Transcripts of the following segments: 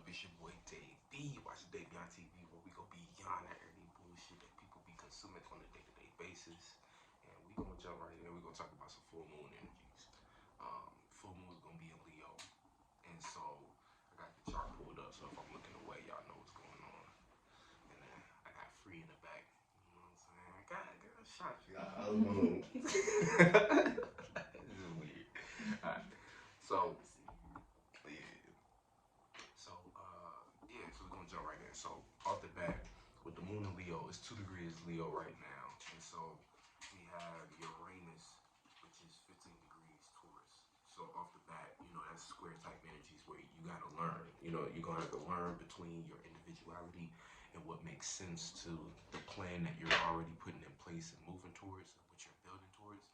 It's your boy Dave B. Watch the Dave Beyond TV where we go beyond that everyday bullshit that people be consuming on a day-to-day basis. And we gonna jump right in there. We gonna talk about some full moon energies. Full moon is gonna be in Leo, and so I got the chart pulled up. So if I'm looking away, y'all know what's going on. And then I got free in the back. You know what I'm saying? I got a shot. This is weird. All right. So yeah. So we're gonna jump right in. So off the bat, with the moon in Leo, it's 2 degrees Leo right now, and so we have Uranus, which is 15 degrees Taurus. So off the bat, that's square type energies where you gotta learn. You're gonna have to learn between your individuality and what makes sense to the plan that you're already putting in place and moving towards, what you're building towards.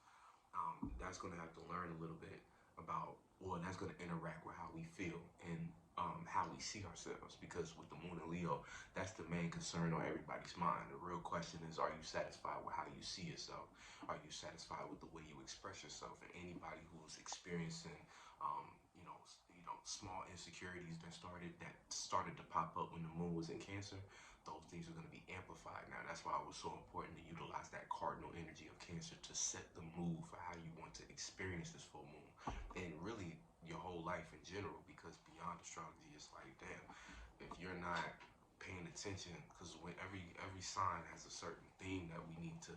That's going to have to learn a little bit about, or that's going to interact with how we feel and how we see ourselves. Because with the moon in Leo, that's the main concern on everybody's mind. The real question is, are you satisfied with how you see yourself? Are you satisfied with the way you express yourself? And anybody who's experiencing, small insecurities that started to pop up when the moon was in Cancer, those things are going to be amplified now. That's why it was so important to utilize that cardinal energy of Cancer to set the mood for how you want to experience this full moon, and really your whole life in general. Because beyond astrology, it's like, damn, if you're not paying attention, because when every sign has a certain theme that we need to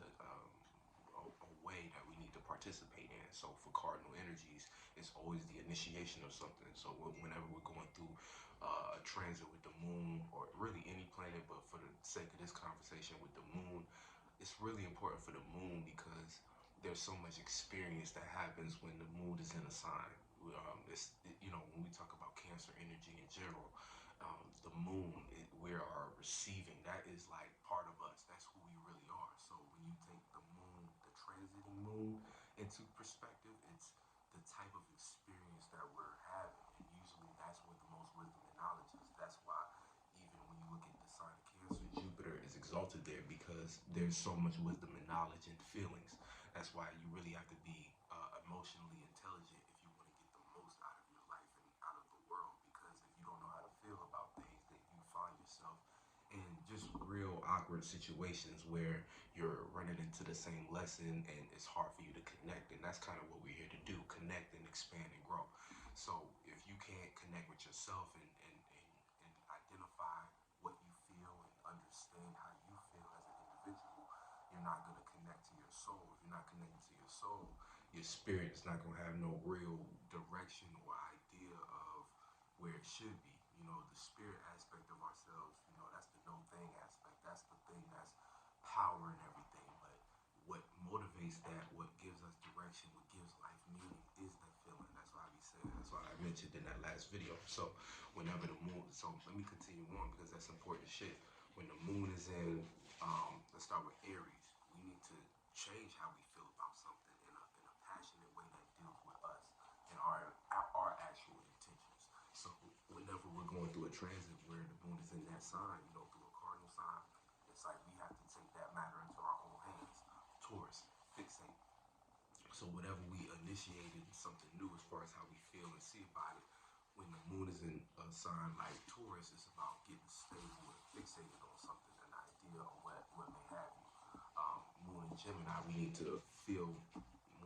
a way that we need to participate in. So for cardinal energies, it's always the initiation of something. So whenever we're going through a transit with the moon, or really any planet, but for the sake of this conversation with the moon, it's really important for the moon because there's so much experience that happens when the moon is in a sign. When we talk about Cancer energy in general, the moon, we are receiving. That is like part of us. That's who we really are. So when you take the moon, the transiting moon, into perspective, it's the type of experience that we're having. And usually that's where the most wisdom and knowledge is. That's why even when you look at the sign of Cancer, Jupiter is exalted there because there's so much wisdom and knowledge and feelings. That's why you really have to be emotionally intelligent if you want to get the most out of your life and out of the world. Because if you don't know how to feel about things, then you find yourself in just real awkward situations where you're running into the same lesson and it's hard for you to connect. And that's kind of what we're here to do: connect and expand and grow. So if you can't connect with yourself and identify what you feel and understand how you feel as an individual, you're not going to connect to your soul. If you're not connected to your soul, your spirit is not going to have no real direction or idea of where it should be. The spirit aspect of ourselves, that's the no thing aspect. That's the thing that's power and everything. But what motivates that, what gives us direction, what gives life meaning is the feeling. That's why I be saying. That's why I mentioned in that last video. So whenever the moon, so let me continue on because that's important shit. When the moon is in, let's start with Aries. We need to change how we feel about something in a passionate way that deals with us and our actual intentions. So whenever we're going through a transit where the moon is in that sign, through a cardinal sign, it's like we have to take that matter into our own hands. Taurus, fixate. So whatever we initiated is something new as far as how we feel and see about it. When the moon is in a sign like Taurus, it's about getting stable and fixated on something, an idea or what may have you. Moon in Gemini, we need to feel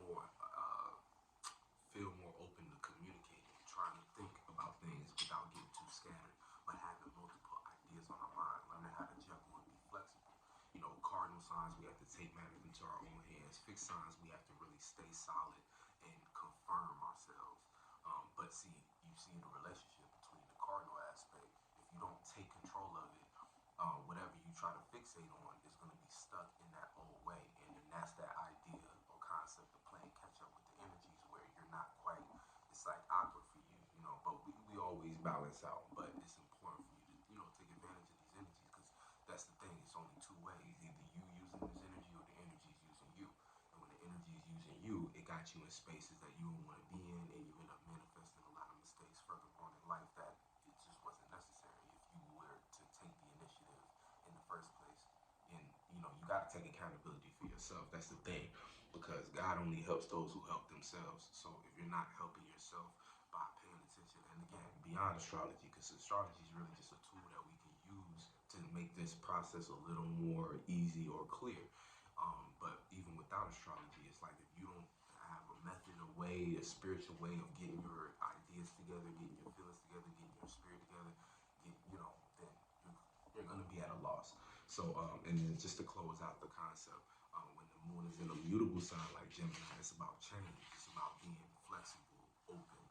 more open to communicating, trying to think about things without getting too scattered, but having multiple ideas on our mind, learning how to juggle and be flexible. Cardinal signs, we have to take matters into our own hands. Fixed signs, we have to really stay solid and confirm ourselves. But see, you see the relationship between the cardinal aspect. If you don't take control of it, whatever you try to fixate on is going to be stuck in that old way. And then that's that idea or concept of playing catch up with the energies where you're not quite, it's like awkward for you, but we always balance out. But it's important for you to, take advantage of these energies because that's the thing. It's only two ways: either you using this energy or the energy is using you. And when the energy is using you, it got you in spaces that you don't want to be in, and you end up manifesting a lot of mistakes further on in life that it just wasn't necessary if you were to take the initiative in the first place. And you got to take accountability for yourself. That's the thing, because God only helps those who help themselves. So if you're not helping yourself by paying attention and again, beyond astrology, because astrology is really just a tool that we can use to make this process a little more easy or clear. But even without astrology, it's like if you don't have a method, a way, a spiritual way of getting your ideas together, getting your feelings together, getting your spirit together, then you're going to be at a loss. So, and then just to close out the concept, when the moon is in a mutable sign like Gemini, it's about change. It's about being flexible, open.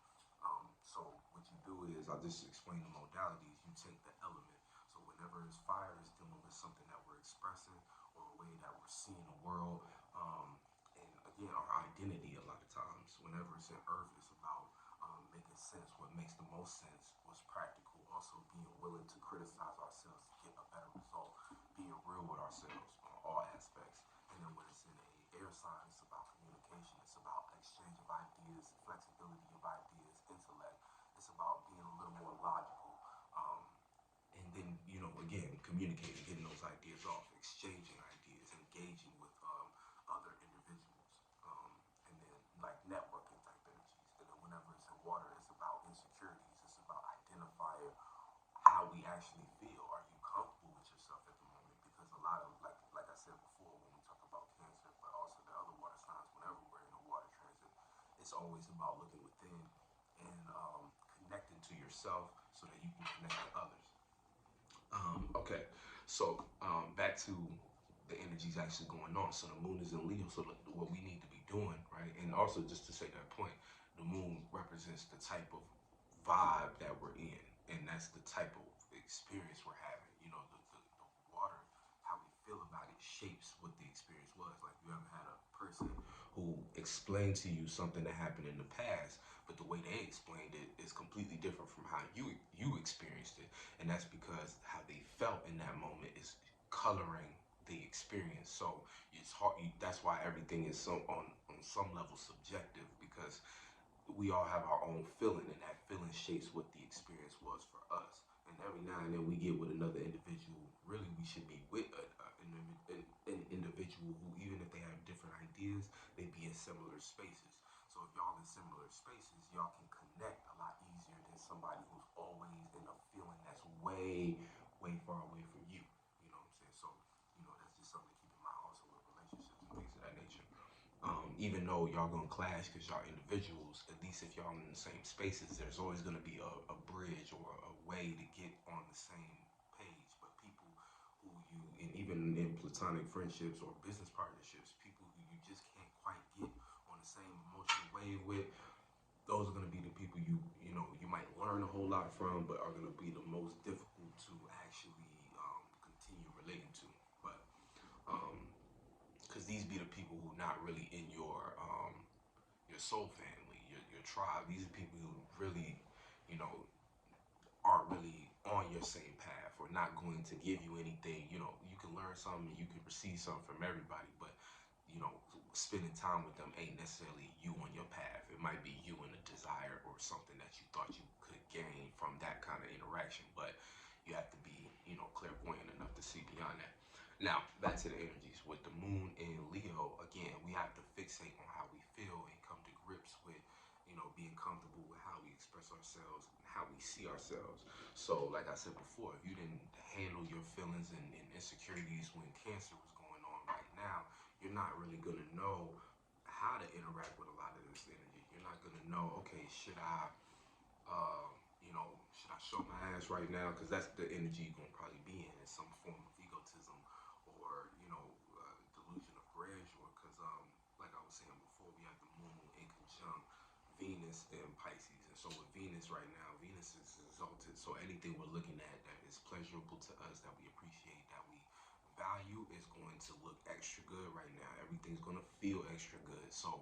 So what you do is, I'll just explain the modalities. You take the element. So whenever it's fire, is dealing with something that we're expressing or a way that we're seeing the world. And again, our identity a lot of times. Whenever it's in earth, it's about making sense. What makes the most sense, what's practical. Also being willing to criticize ourselves to get a better result. Being real with ourselves on all aspects. And then when it's in a air sign, it's about communication. It's about exchange of ideas, flexibility of ideas, intellect. It's about being a little more logical. And then, again, communicating, getting those ideas off, exchanging ideas, engaging with other individuals. And then like networking type energies. And then whenever it's in water, it's about insecurities. It's about identifying how we actually feel. Are you comfortable with yourself at the moment? Because a lot of, like I said before, when we talk about Cancer, but also the other water signs, whenever we're in a water transit, it's always about looking within and connecting to yourself so that you can connect to others. Okay, so back to the energies actually going on. So the moon is in Leo, so what we need to be doing, right? And also, just to say that point, the moon represents the type of vibe that we're in, and that's the type of experience we're having. The water, how we feel about it shapes what the experience was. Like, you ever had a person who explained to you something that happened in the past, but the way they explained it is completely different from how you experienced it, and that's because how they felt in that moment is coloring the experience. So it's hard. That's why everything is so on some level subjective, because we all have our own feeling, and that feeling shapes what the experience was for us. And every now and then we get with another individual. Really, we should be with an individual who, even if they have different ideas, they be in similar spaces. So if y'all in similar spaces, y'all can connect a lot easier than somebody who's always in a feeling that's way, way far away from you. You know what I'm saying? So, that's just something to keep in mind also with relationships and things of that nature. Even though y'all gonna clash because y'all individuals, at least if y'all in the same spaces, there's always gonna be a bridge or a way to get on the same page. But people who and even in platonic friendships or business partnerships, people who you just can't quite get on the same emotional wave with, those are gonna be the people you might learn a whole lot from, but are gonna be the most difficult to actually continue relating to. But because these be the people who not really in your soul family, your tribe. These are people who really, aren't really on your same path, or not going to give you anything. You can learn something, you can receive something from everybody, but spending time with them ain't necessarily you on your path. It might be you in a desire or something that you thought you could gain from that kind of interaction, but you have to be, clairvoyant enough to see beyond that. Now, back to the energies. With the moon in Leo, again, we have to fixate on how we feel and come to grips with, being comfortable with how we express ourselves and how we see ourselves. So, like I said before, if you didn't handle your feelings and insecurities when Cancer was going on right now, you're not really going to know how to interact with a lot of this energy. You're not going to know, okay, should I show my ass right now? Because that's the energy you're going to probably be in some form of egotism or, delusion of grandeur. Because, like I was saying before, we have the moon in conjunct Venus and Pisces. And so with Venus right now, Venus is exalted. So anything we're looking at that is pleasurable to us, that we appreciate, that we value, is going to look extra good right now. Everything's going to feel extra good. So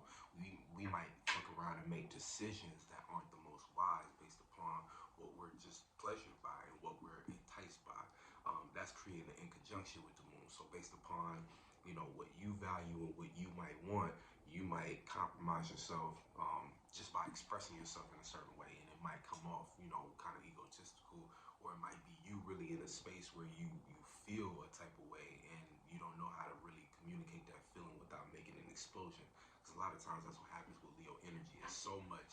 we might fuck around and make decisions that aren't the most wise based upon what we're just pleasured by and what we're enticed by. That's creating an inconjunction with the moon. So based upon what you value and what you might want, you might compromise yourself just by expressing yourself in a certain way, and it might come off kind of egotistical, or it might be you really in a space where you feel a type of way and you don't know how to really communicate that feeling without making an explosion. Because a lot of times that's what happens with Leo energy. It's so much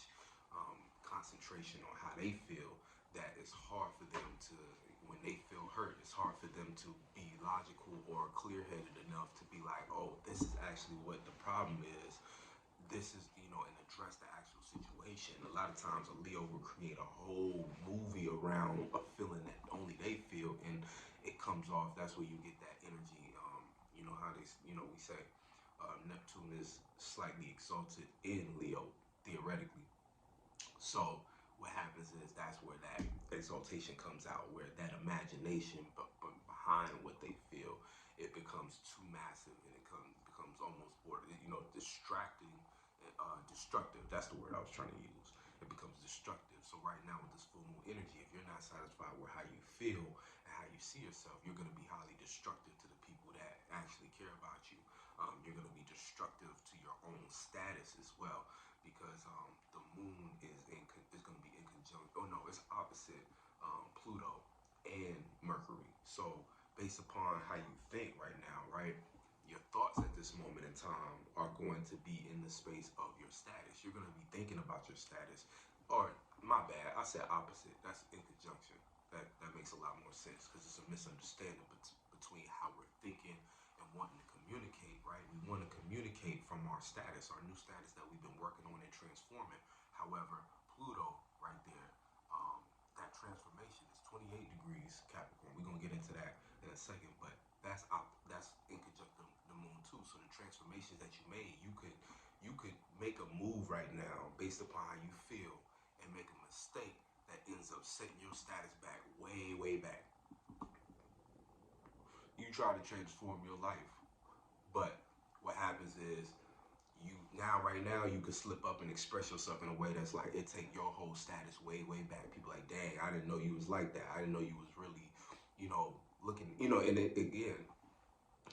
concentration on how they feel that it's hard for them to, when they feel hurt, it's hard for them to be logical or clear-headed enough to be like, oh, this is actually what the problem is. This is, and address the actual situation. A lot of times a Leo will create a whole movie around a feeling that only they feel, and it comes off. That's where you get that energy. You know how they, we say Neptune is slightly exalted in Leo, theoretically. So what happens is that's where that exaltation comes out, where that imagination behind what they feel, it becomes too massive, and it becomes almost distracting, destructive. That's the word I was trying to use. It becomes destructive. So right now with this full moon energy, if you're not satisfied with how you feel and how you see yourself, you're going to be highly destructive to the people that actually care about you. You're going to be destructive to your own status as well, because the moon is going to be in conjunction. Oh no, it's opposite Pluto and Mercury. So based upon how you think right now, right, your thoughts at this moment in time are going to be in the space of your status. You're going to be thinking about your status. Or my bad, I said opposite. That's in conjunction. That makes a lot more sense, because it's a misunderstanding between how we're thinking and wanting to communicate, right? We want to communicate from our status, our new status that we've been working on and transforming. However, Pluto right there, that transformation is 28 degrees Capricorn. We're going to get into that in a second, but that's in conjunction the moon too. So the transformations that you made, you could make a move right now based upon how you feel and make a mistake that ends up setting your status back way back. You try to transform your life, but what happens is right now you could slip up and express yourself in a way that's like, it take your whole status way back. People like, dang, I didn't know you was like that. I didn't know you was really, looking, and again,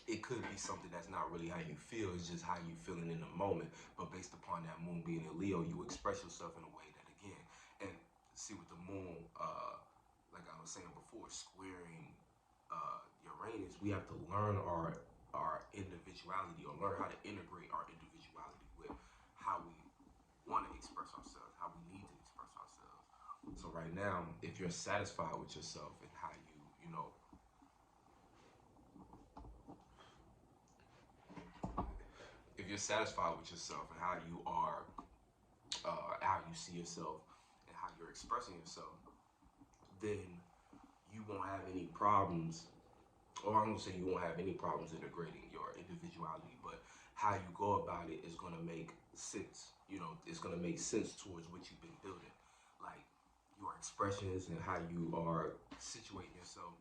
it could be something that's not really how you feel. It's just how you feeling in the moment. But based upon that moon being in Leo, you express yourself in a way that, again, and see with the moon, like I was saying before, squaring Uranus, we have to learn our individuality, or learn how to integrate our individuality with how we want to express ourselves, how we need to express ourselves. So right now, if you're satisfied with yourself and how if you're satisfied with yourself and how you are, how you see yourself and how you're expressing yourself, then you won't have any problems. Or I'm gonna say you won't have any problems integrating your individuality, but how you go about it is gonna make sense. It's gonna make sense towards what you've been building. Like your expressions and how you are situating yourself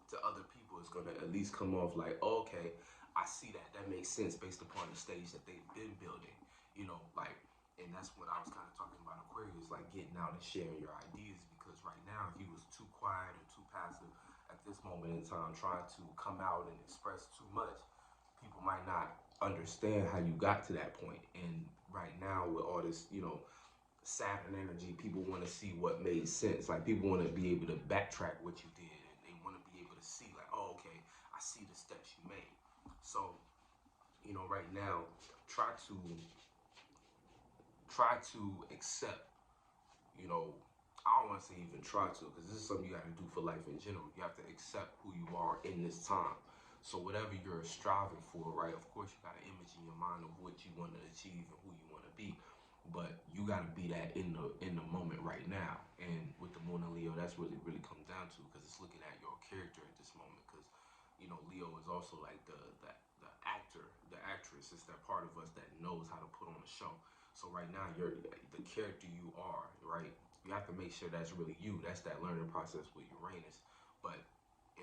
to other people is gonna at least come off like, oh, okay, I see that. That makes sense based upon the stage that they've been building. And that's what I was kind of talking about Aquarius, like getting out and sharing your ideas, because right now, if you was too quiet or too passive at this moment in time, trying to come out and express too much, people might not understand how you got to that point. And right now, with all this, Saturn energy, people want to see what made sense. Like, people want to be able to backtrack what you did, and they want to be able to see, like, oh, okay, I see the steps you made. So, right now, try to accept, I don't want to say even try to, because this is something you got to do for life in general. You have to accept who you are in this time. So whatever you're striving for, right, of course you got an image in your mind of what you want to achieve and who you want to be. But you got to be that in the moment right now. And with the moon and Leo, that's what it really comes down to, because it's looking at your character at this moment. Because, Leo is also like the actor, the actress. It's that part of us that knows how to put on a show. So right now, you're the character you are, right? You have to make sure that's really you. That's that learning process with Uranus.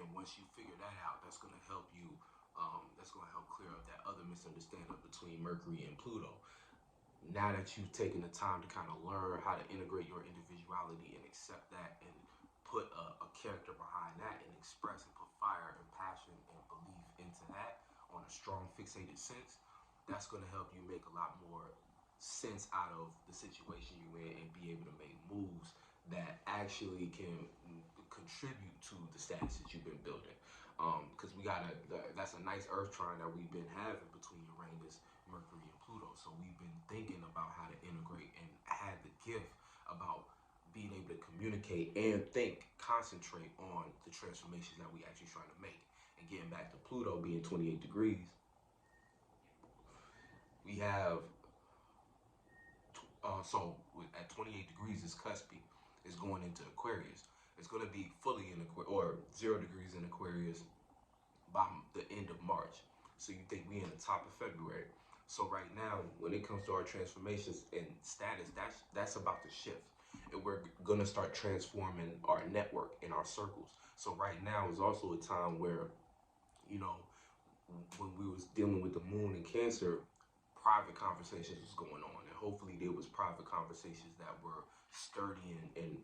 And once you figure that out, that's going to help you. That's going to help clear up that other misunderstanding between Mercury and Pluto. Now that you've taken the time to kind of learn how to integrate your individuality and accept that, and put a character behind that, and express and put fire and passion and belief into that on a strong fixated sense, that's going to help you make a lot more sense out of the situation you're in, and be able to make moves that actually can contribute to the status that you've been building. Because that's a nice earth trine that we've been having between Uranus, Mercury, and Pluto. So we've been thinking about how to integrate and had the gift about being able to communicate and think, concentrate on the transformations that we actually trying to make. And getting back to Pluto being 28 degrees, we have, at 28 degrees is cuspy. It's going into Aquarius. It's going to be fully in Aquarius, or 0 degrees in Aquarius by the end of March. So you think we in the top of February. So right now, when it comes to our transformations and status, that's about to shift. And we're gonna start transforming our network and our circles. So right now is also a time where, you know, when we was dealing with the moon in Cancer, private conversations was going on. And hopefully there was private conversations that were sturdy and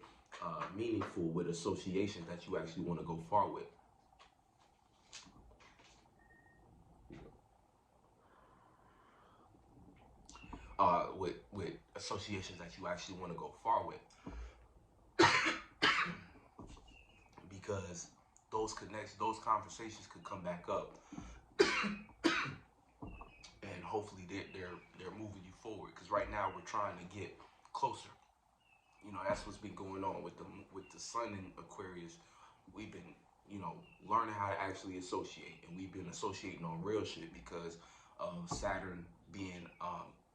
meaningful, with associations that you actually want to go far with. With associations that you actually want to go far with, because those conversations could come back up, and hopefully they're moving you forward. Because right now we're trying to get closer. You know, that's what's been going on with the sun in Aquarius. We've been, you know, learning how to actually associate, and we've been associating on real shit because of Saturn being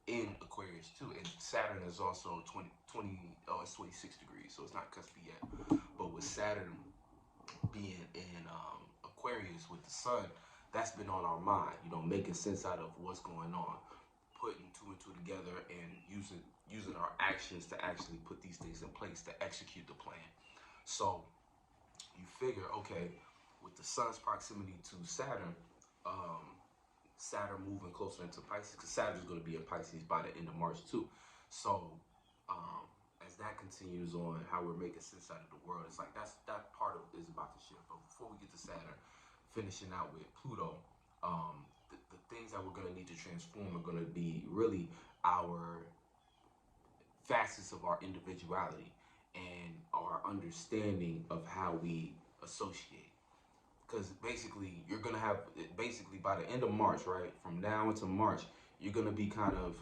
in Aquarius too. And Saturn is also 26 degrees, so it's not cuspy yet. But with Saturn being in Aquarius with the sun, that's been on our mind, you know, making sense out of what's going on, putting two and two together, and using our actions to actually put these things in place to execute the plan. So you figure, okay, with the sun's proximity to Saturn, Saturn moving closer into Pisces, because Saturn's going to be in Pisces by the end of March too. So as that continues on, how we're making sense out of the world, it's like that part of is about to shift. But before we get to Saturn, finishing out with Pluto, the things that we're going to need to transform are going to be really our facets of our individuality and our understanding of how we associate. Because basically, you're going to have, basically by the end of March, right? From now into March, you're going to be kind of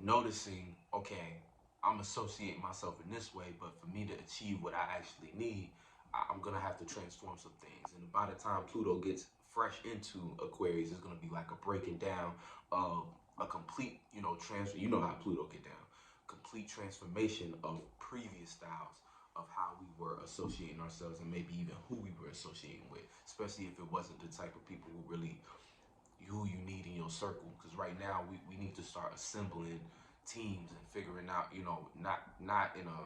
noticing, okay, I'm associating myself in this way, but for me to achieve what I actually need, I'm going to have to transform some things. And by the time Pluto gets fresh into Aquarius, it's going to be like a breaking down of a complete, you know, transfer. You know how Pluto get down. Complete transformation of previous styles of how we were associating ourselves, and maybe even who we were associating with, especially if it wasn't the type of people who you need in your circle. Because right now we need to start assembling teams and figuring out, you know, not in a,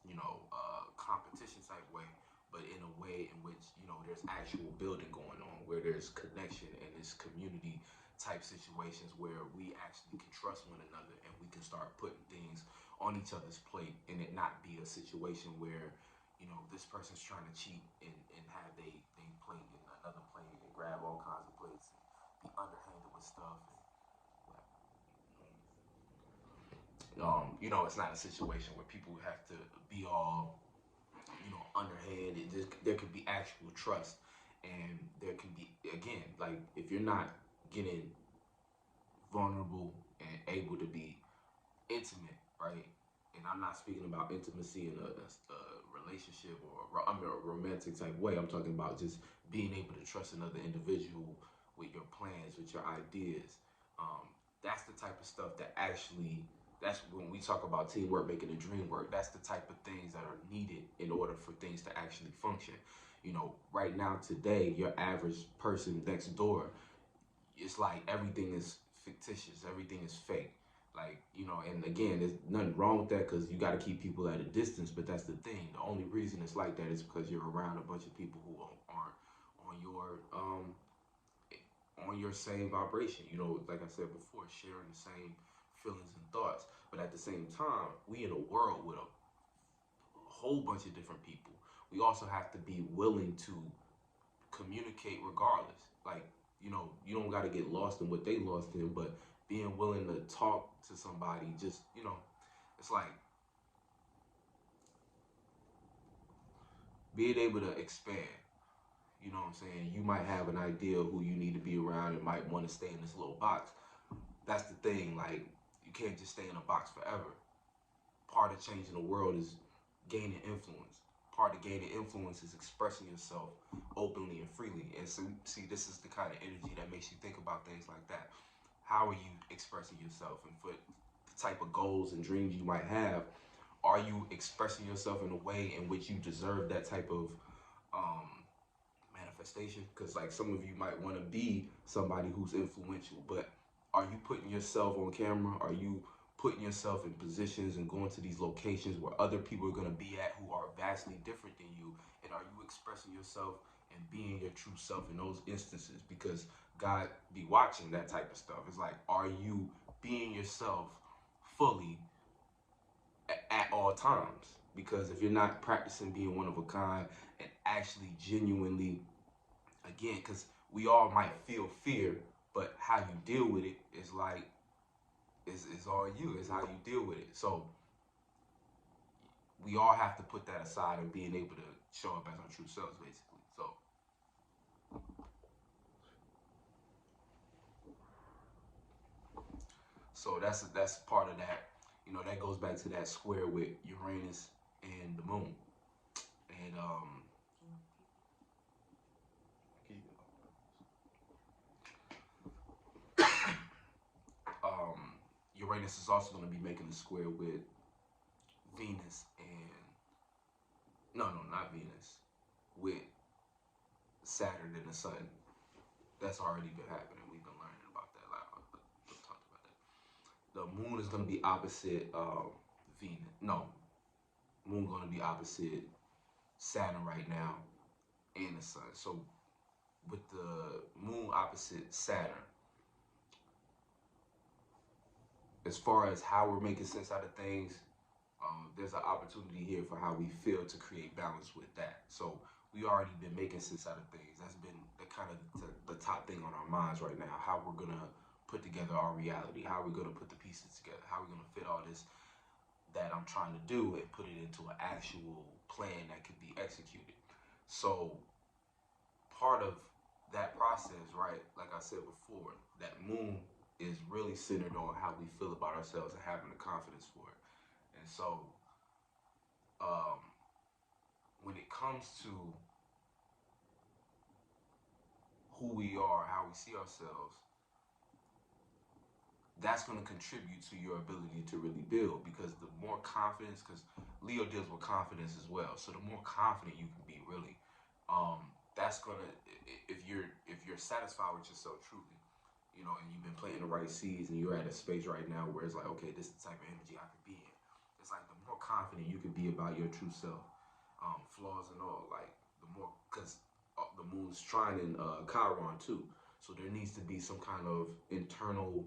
you know, competition type way, but in a way in which, you know, there's actual building going on, where there's connection and there's community type situations where we actually can trust one another, and we can start putting things on each other's plate, and it not be a situation where, you know, this person's trying to cheat and have they plate in another plate and grab all kinds of plates and be underhanded with stuff. And, you know, it's not a situation where people have to be all, you know, underhanded. There could be actual trust, and there can be, again, like, if you're not getting vulnerable and able to be intimate, right? And I'm not speaking about intimacy in a relationship or a romantic type way. I'm talking about just being able to trust another individual with your plans, with your ideas. That's the type of stuff that actually, that's when we talk about teamwork making the dream work. That's the type of things that are needed in order for things to actually function. You know, right now, today, your average person next door, it's like everything is fictitious, everything is fake. Like, you know, and again, there's nothing wrong with that, because you got to keep people at a distance. But that's the thing. The only reason it's like that is because you're around a bunch of people who aren't on your same vibration. You know, like I said before, sharing the same feelings and thoughts. But at the same time, we in a world with a whole bunch of different people. We also have to be willing to communicate regardless. Like, you know, you don't got to get lost in what they lost in, but being willing to talk to somebody, just, you know, it's like being able to expand. You know what I'm saying? You might have an idea of who you need to be around and might want to stay in this little box. That's the thing. Like, you can't just stay in a box forever. part of changing the world is gaining influence. Part of gaining influence is expressing yourself openly and freely. And so, see, this is the kind of energy that makes you think about things like that. How are you expressing yourself? And for the type of goals and dreams you might have, are you expressing yourself in a way in which you deserve that type of um, manifestation? Because like some of you might want to be somebody who's influential, but are you putting yourself on camera? Are you putting yourself in positions and going to these locations where other people are going to be at who are vastly different than you? And are you expressing yourself and being your true self in those instances? Because God be watching that type of stuff. It's like, are you being yourself fully at all times? Because if you're not practicing being one of a kind and actually genuinely, again, because we all might feel fear, but how you deal with it is like, it's all you. It's how you deal with it. So we all have to put that aside and being able to show up as our true selves, basically. So that's part of that. You know, that goes back to that square with Uranus and the moon. And Uranus is also going to be making a square with Venus and no, not Venus, with Saturn and the Sun. That's already been happening. We've been learning about that. We've talked about that. The moon is going to be opposite Venus. No, moon going to be opposite Saturn right now and the Sun. So with the moon opposite Saturn, as far as how we're making sense out of things, there's an opportunity here for how we feel to create balance with that. So we already been making sense out of things. That's been the kind of the top thing on our minds right now. How we're gonna put together our reality. How we're gonna put the pieces together. How we're gonna fit all this that I'm trying to do and put it into an actual plan that could be executed. So part of that process, right? Like I said before, that moon is really centered on how we feel about ourselves and having the confidence for it. And so, when it comes to who we are, how we see ourselves, that's going to contribute to your ability to really build. Because the more confidence, because Leo deals with confidence as well. So the more confident you can be, really, that's gonna, if you're satisfied with yourself truly, you know, and you've been planting the right seeds, and you're at a space right now where it's like, okay, this is the type of energy I could be in. It's like the more confident you can be about your true self, flaws and all, like the more, because the moon's trining Chiron too. So there needs to be some kind of internal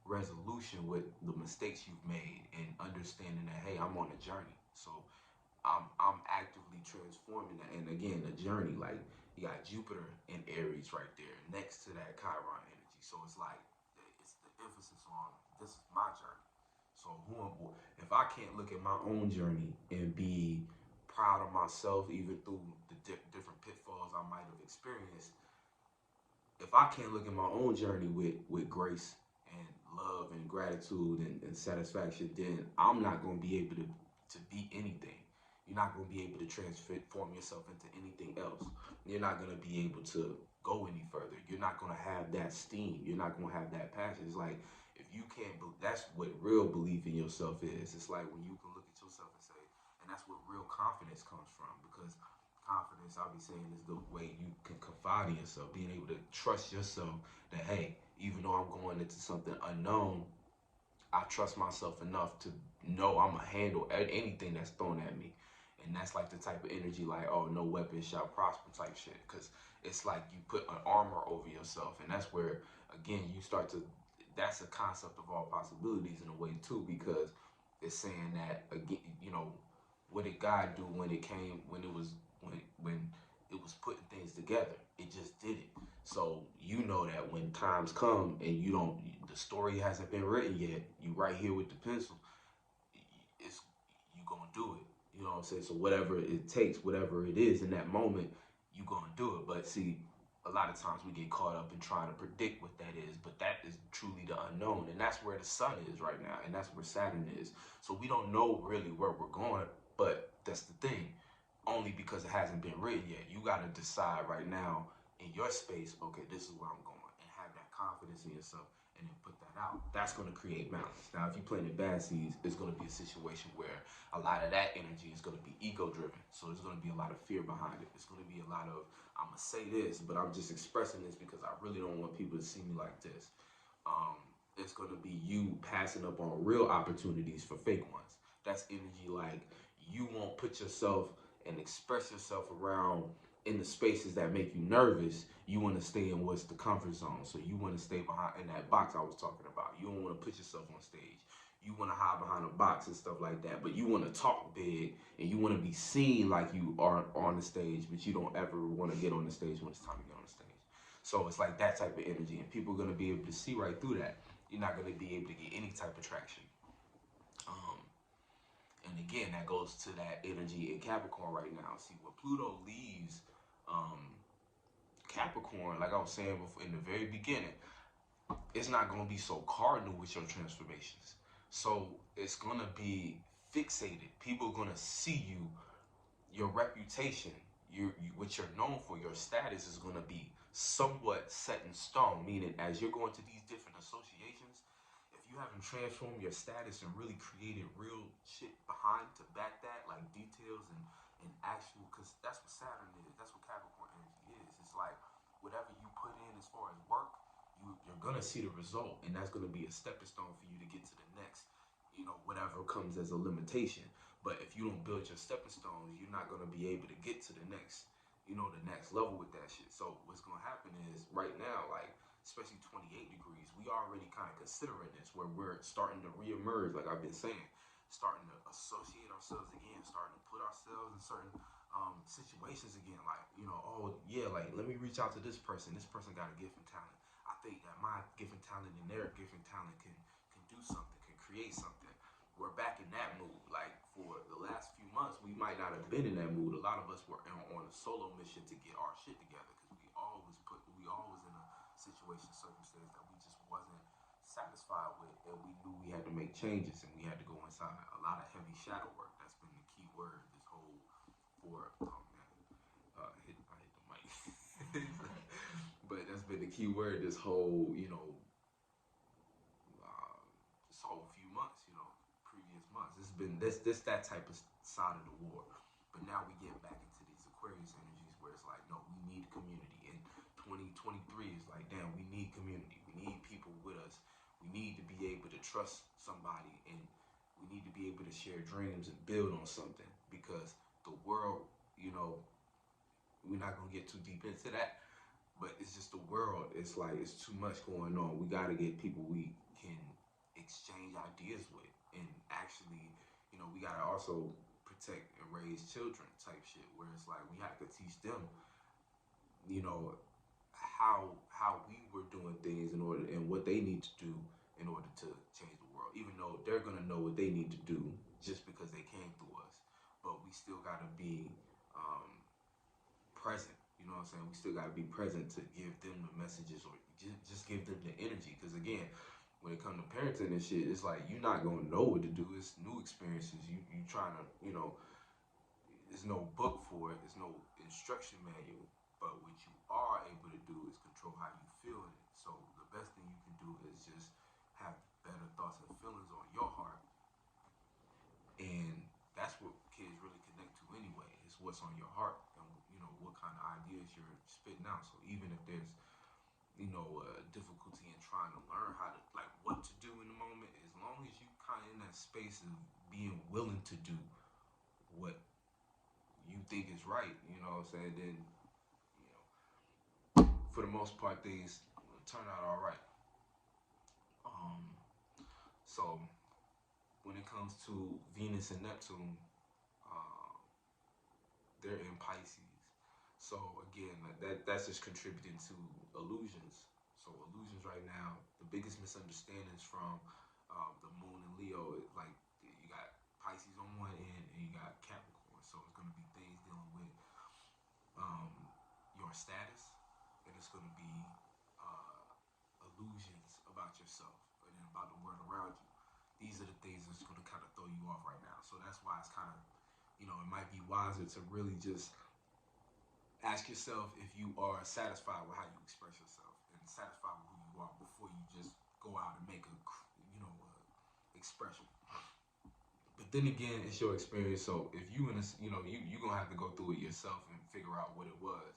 resolution with the mistakes you've made and understanding that, hey, I'm on a journey. So I'm actively transforming that. And again, a journey, like you got Jupiter in Aries right there next to that Chiron energy. So it's like, it's the emphasis on, this is my journey. So if I can't look at my own journey and be proud of myself, even through the different pitfalls I might have experienced, if I can't look at my own journey with grace and love and gratitude and satisfaction, then I'm not going to be able to be anything. You're not going to be able to transform yourself into anything else. You're not going to be able to go any further. You're not going to have that steam. You're not going to have that passion. It's like, if you can't, that's what real belief in yourself is. It's like when you can look at yourself and say, and that's what real confidence comes from. Because confidence, I'll be saying, is the way you can confide in yourself, being able to trust yourself that, hey, even though I'm going into something unknown, I trust myself enough to know I'm going to handle anything that's thrown at me. And that's like the type of energy, like, oh, no weapon shall prosper type shit. Because it's like you put an armor over yourself. And that's where, again, you start to, that's a concept of all possibilities in a way, too. Because it's saying that, again, you know, what did God do when it came, when it was putting things together? It just did it. So you know that when times come and the story hasn't been written yet, you right here with the pencil, you gonna do it. You know what I'm saying? So whatever it takes, whatever it is in that moment, you gonna do it. But see, a lot of times we get caught up in trying to predict what that is, but that is truly the unknown, and that's where the sun is right now, and that's where Saturn is. So we don't know really where we're going, but that's the thing. Only because it hasn't been written yet. You got to decide right now in your space, okay, this is where I'm going, and have that confidence in yourself, and then put that out. That's going to create balance. Now, if you planted bad seeds, it's going to be a situation where a lot of that energy is going to be ego-driven. So there's going to be a lot of fear behind it. It's going to be a lot of, I'm going to say this, but I'm just expressing this because I really don't want people to see me like this. It's going to be you passing up on real opportunities for fake ones. That's energy like you won't put yourself and express yourself around in the spaces that make you nervous. You want to stay in what's the comfort zone. So you want to stay behind in that box I was talking about. You don't want to put yourself on stage. You want to hide behind a box and stuff like that. But you want to talk big and you want to be seen like you are on the stage, but you don't ever want to get on the stage when it's time to get on the stage. So it's like that type of energy, and people are going to be able to see right through that. You're not going to be able to get any type of traction. And again, that goes to that energy in Capricorn right now. See, when Pluto leaves Capricorn, like I was saying before in the very beginning, it's not going to be so cardinal with your transformations. So it's going to be fixated. People are going to see you, your reputation, what you're known for, your status is going to be somewhat set in stone, meaning as you're going to these different associations, if you haven't transformed your status and really created real shit behind to back that, like details and actual, because that's what Saturn is, that's what Capricorn energy is. It's like whatever you put in as far as work, you're gonna see the result, and that's gonna be a stepping stone for you to get to the next, whatever comes as a limitation. But if you don't build your stepping stones, you're not gonna be able to get to the next, the next level with that shit. So what's gonna happen is right now, like especially 28 degrees, we already kind of considering this, where we're starting to reemerge, like I've been saying, starting to associate ourselves again, starting to put ourselves in certain situations again, like, oh yeah, like let me reach out to this person. This person got a gift and talent. I think that my gift and talent and their gift and talent can do something, can create something. We're back in that mood. Like for the last few months, we might not have been in that mood. A lot of us were on a solo mission to get our shit together, because we always in a situation, circumstance that we just wasn't satisfied with, and we knew we had to make changes, and we had to go inside a lot of heavy shadow work. That's been the key word this whole I hit the mic. But that's been the key word this whole this whole few months, previous months. It's been this that type of side of the war. But now we get back into these Aquarius energies where it's like, no, we need community. And 2023 is like, damn, we need community. We need people with us. We need to be able to trust somebody, and we need to be able to share dreams and build on something, because the world, we're not going to get too deep into that, but it's just the world. It's like, it's too much going on. We got to get people we can exchange ideas with, and actually, we got to also protect and raise children type shit, where it's like we have to teach them, how we were doing things in order, and what they need to do in order to change the world, even though they're going to know what they need to do just because they came through us. But we still got to be present, you know what I'm saying? We still got to be present to give them the messages, or just give them the energy, because again, when it comes to parenting and shit, it's like you're not going to know what to do. It's new experiences. You trying to, there's no book for it. There's no instruction manual. But what you are able to do is control how you feel in it. So the best thing you can do is just have better thoughts and feelings on your heart. And that's what kids really connect to anyway, is what's on your heart, and what kind of ideas you're spitting out. So even if there's difficulty in trying to learn how to, like, what to do in the moment, as long as you kind of in that space of being willing to do what you think is right, you know what I'm saying, then for the most part things turn out all right. So when it comes to Venus and Neptune, they're in Pisces. So again, that's just contributing to illusions. So illusions right now, the biggest misunderstandings from the Moon and Leo, like you got Pisces on one end and you got Capricorn. So it's going to be things dealing with your status, and it's going to be illusions about yourself and about the world around you. These are the things that's going to kind of throw you off right now. So that's why it's kind of, it might be wiser to really just ask yourself if you are satisfied with how you express yourself and satisfied with who you are before you just go out and make a, expression. But then again, it's your experience. So if you you're gonna have to go through it yourself and figure out what it was.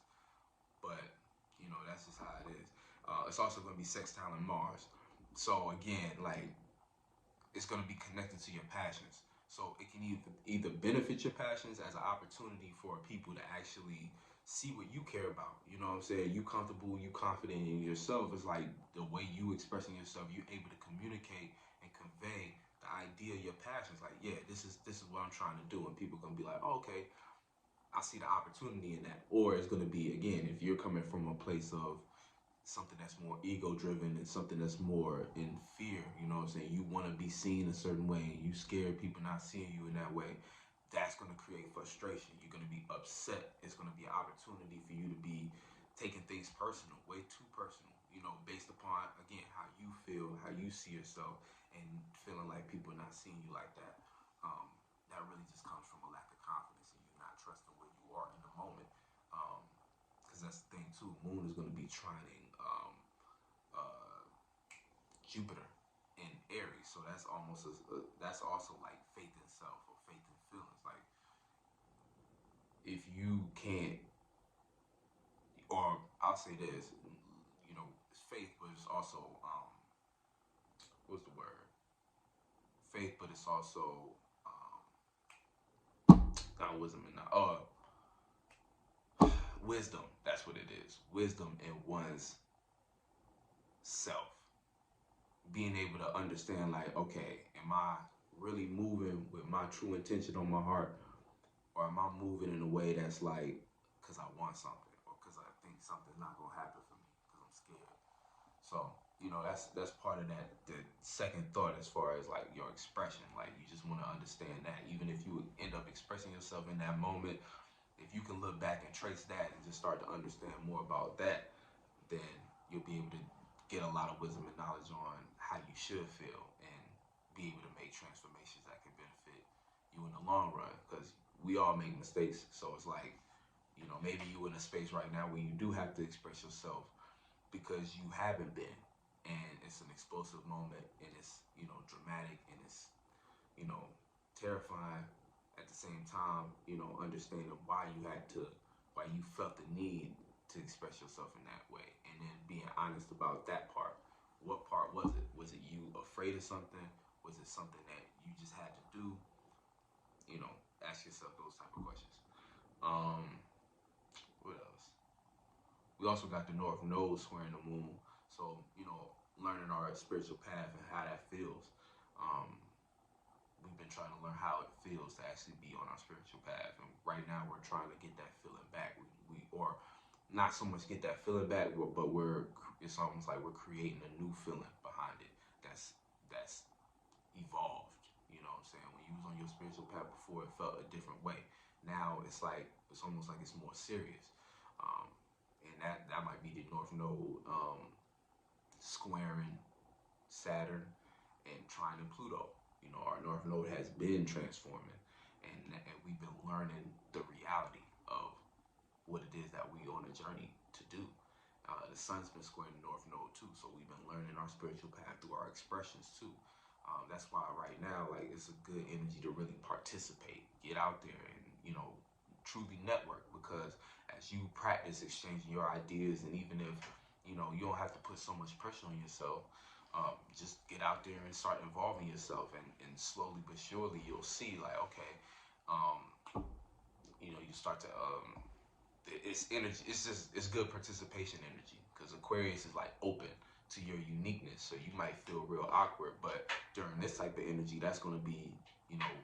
But that's just how it is. It's also gonna be sextile in Mars. So again, like, it's going to be connected to your passions. So it can either benefit your passions as an opportunity for people to actually see what you care about. You know what I'm saying? You comfortable, you confident in yourself. It's like the way you expressing yourself, you're able to communicate and convey the idea of your passions. Like, yeah, this is what I'm trying to do. And people are going to be like, oh, okay, I see the opportunity in that. Or it's going to be, again, if you're coming from a place of something that's more ego driven and something that's more in fear, you know what I'm saying? You want to be seen a certain way, you scared people not seeing you in that way. That's going to create frustration. You're going to be upset. It's going to be an opportunity for you to be taking things personal, way too personal, based upon, again, how you feel, how you see yourself, and feeling like people are not seeing you like that. That really just comes from a lack of confidence and you not trusting where you are in the moment. Because that's the thing too. Moon is going to be trining Jupiter in Aries, so that's that's also like faith in self or faith in feelings. Like, if you can't, or I'll say this, it's faith, but it's also what's the word? Faith, but it's also not wisdom and not wisdom. That's what it is. Wisdom in one's self. Being able to understand, like, okay, am I really moving with my true intention on my heart, or am I moving in a way that's like because I want something or because I think something's not gonna happen for me because I'm scared? So that's part of that. The second thought, as far as like your expression, like you just want to understand that even if you end up expressing yourself in that moment, if you can look back and trace that and just start to understand more about that, then you'll be able to get a lot of wisdom and knowledge on how you should feel and be able to make transformations that can benefit you in the long run. Because we all make mistakes. So it's like, maybe you're in a space right now where you do have to express yourself because you haven't been. And it's an explosive moment, and it's, dramatic, and it's, terrifying at the same time, understanding why you felt the need to express yourself in that way, and then being honest about that part. What part was it? Was it you afraid of something? Was it something that you just had to do? Ask yourself those type of questions. What else? We also got the North Node squaring the moon. So, learning our spiritual path and how that feels. We've been trying to learn how it feels to actually be on our spiritual path. And right now we're trying to get that feeling back. Or not so much get that feeling back, but it's almost like we're creating a new feeling behind it that's evolved. You know what I'm saying? When you was on your spiritual path before, it felt a different way. Now it's almost like it's more serious. And that might be the North Node squaring Saturn and trining Pluto. Our North Node has been transforming, and we've been learning the reality of what it is that we on a journey to do. The Sun's been squaring the North Node too, so we've been learning our spiritual path through our expressions too. That's why right now, like, it's a good energy to really participate, get out there, and truly network. Because as you practice exchanging your ideas, and even if you don't have to put so much pressure on yourself, just get out there and start involving yourself, and slowly but surely you'll see, like, okay, you start to it's energy. It's good participation energy, because Aquarius is like open to your uniqueness. So you might feel real awkward, but during this type of energy, that's going to be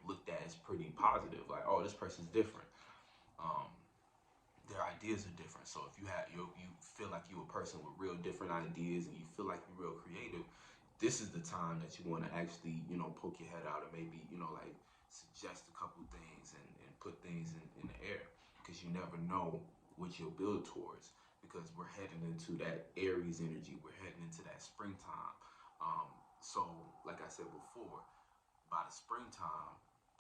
looked at as pretty positive. Like, oh, this person's different. Their ideas are different. So if you feel like you're a person with real different ideas, and you feel like you're real creative, this is the time that you want to actually poke your head out and maybe like suggest a couple things and put things in the air, because you never know what you'll build towards. because we're heading into that Aries energy. We're heading into that springtime. So, like I said before, by the springtime,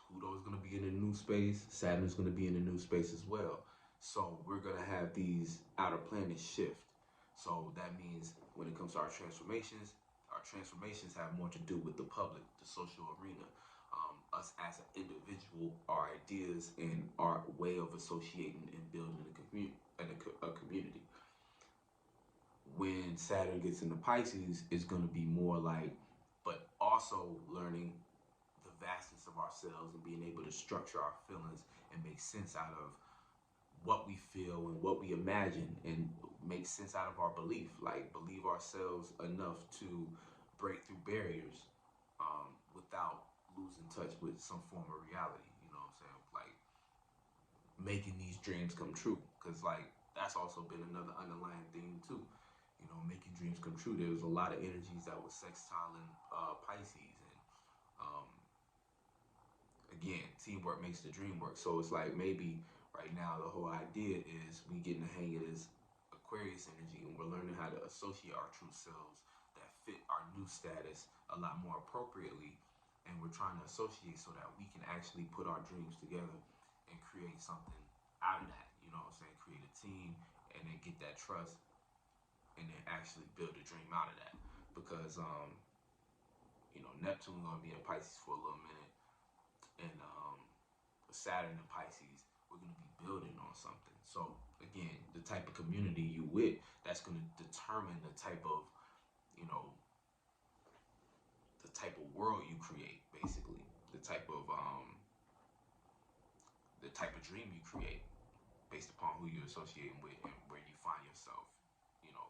Pluto is going to be in a new space. Saturn is going to be in a new space as well. So we're going to have these outer planets shift. So that means when it comes to our transformations have more to do with the public, the social arena, us as an individual, our ideas, and our way of associating and building a community. When Saturn gets into Pisces, it's going to be more like, but also learning the vastness of ourselves and being able to structure our feelings and make sense out of what we feel and what we imagine, and make sense out of our belief, like believe ourselves enough to break through barriers without losing touch with some form of reality. You know what I'm saying? Like making these dreams come true, because like that's also been another underlying theme too. You know, making dreams come true. There was a lot of energies that was sextile in Pisces, and again, teamwork makes the dream work. So it's like maybe right now the whole idea is we getting the hang of this Aquarius energy, and we're learning how to associate our true selves that fit our new status a lot more appropriately, and we're trying to associate so that we can actually put our dreams together and create something out of that. You know what I'm saying? Create a team and then get that trust, and then actually build a dream out of that. Because you know, Neptune gonna be in Pisces for a little minute, and Saturn and Pisces, we're gonna be building on something. So again, the type of community you with, that's gonna determine the type of, you know, the type of world you create, basically. The type of dream you create based upon who you're associating with and where you find yourself, you know,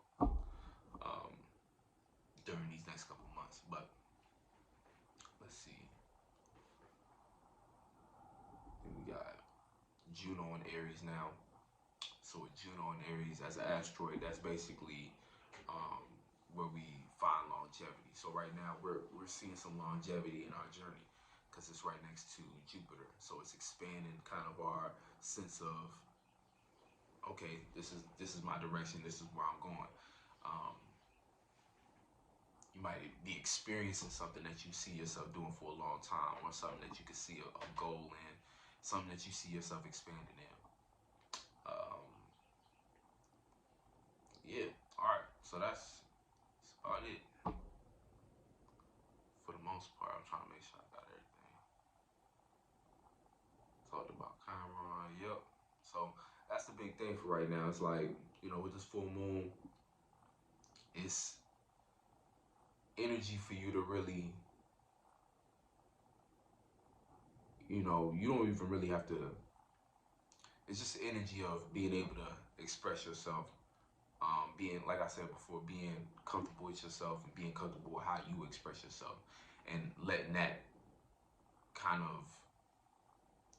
during these next couple months. But let's see. We got Juno in Aries now. So with Juno in Aries as an asteroid, that's basically where we find longevity. So right now we're seeing some longevity in our journey because it's right next to Jupiter. So it's expanding kind of our sense of, okay, this is my direction. This is where I'm going. You might be experiencing something that you see yourself doing for a long time, or something that you can see a goal in, something that you see yourself expanding in. Yeah, all right. So that's about it for the most part. I'm trying to make sure I got everything. Talked about Chiron. Yep. So that's the big thing for right now. It's like, you know, with this full moon, it's energy for you to really, you know, you don't even really have to. It's just the energy of being able to express yourself, being, like I said before, being comfortable with yourself and being comfortable with how you express yourself, and letting that kind of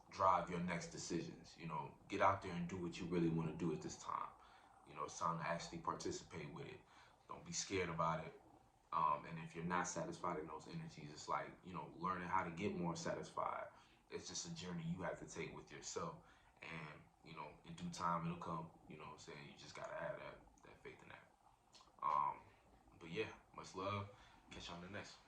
drive your next decisions. You know, get out there and do what you really want to do at this time. You know, it's time to actually participate with it. Don't be scared about it. And if you're not satisfied in those energies, it's like, you know, learning how to get more satisfied. It's just a journey you have to take with yourself. And, you know, in due time, it'll come. You know what I'm saying? You just got to have that faith in that. But yeah, much love. Catch you on the next one.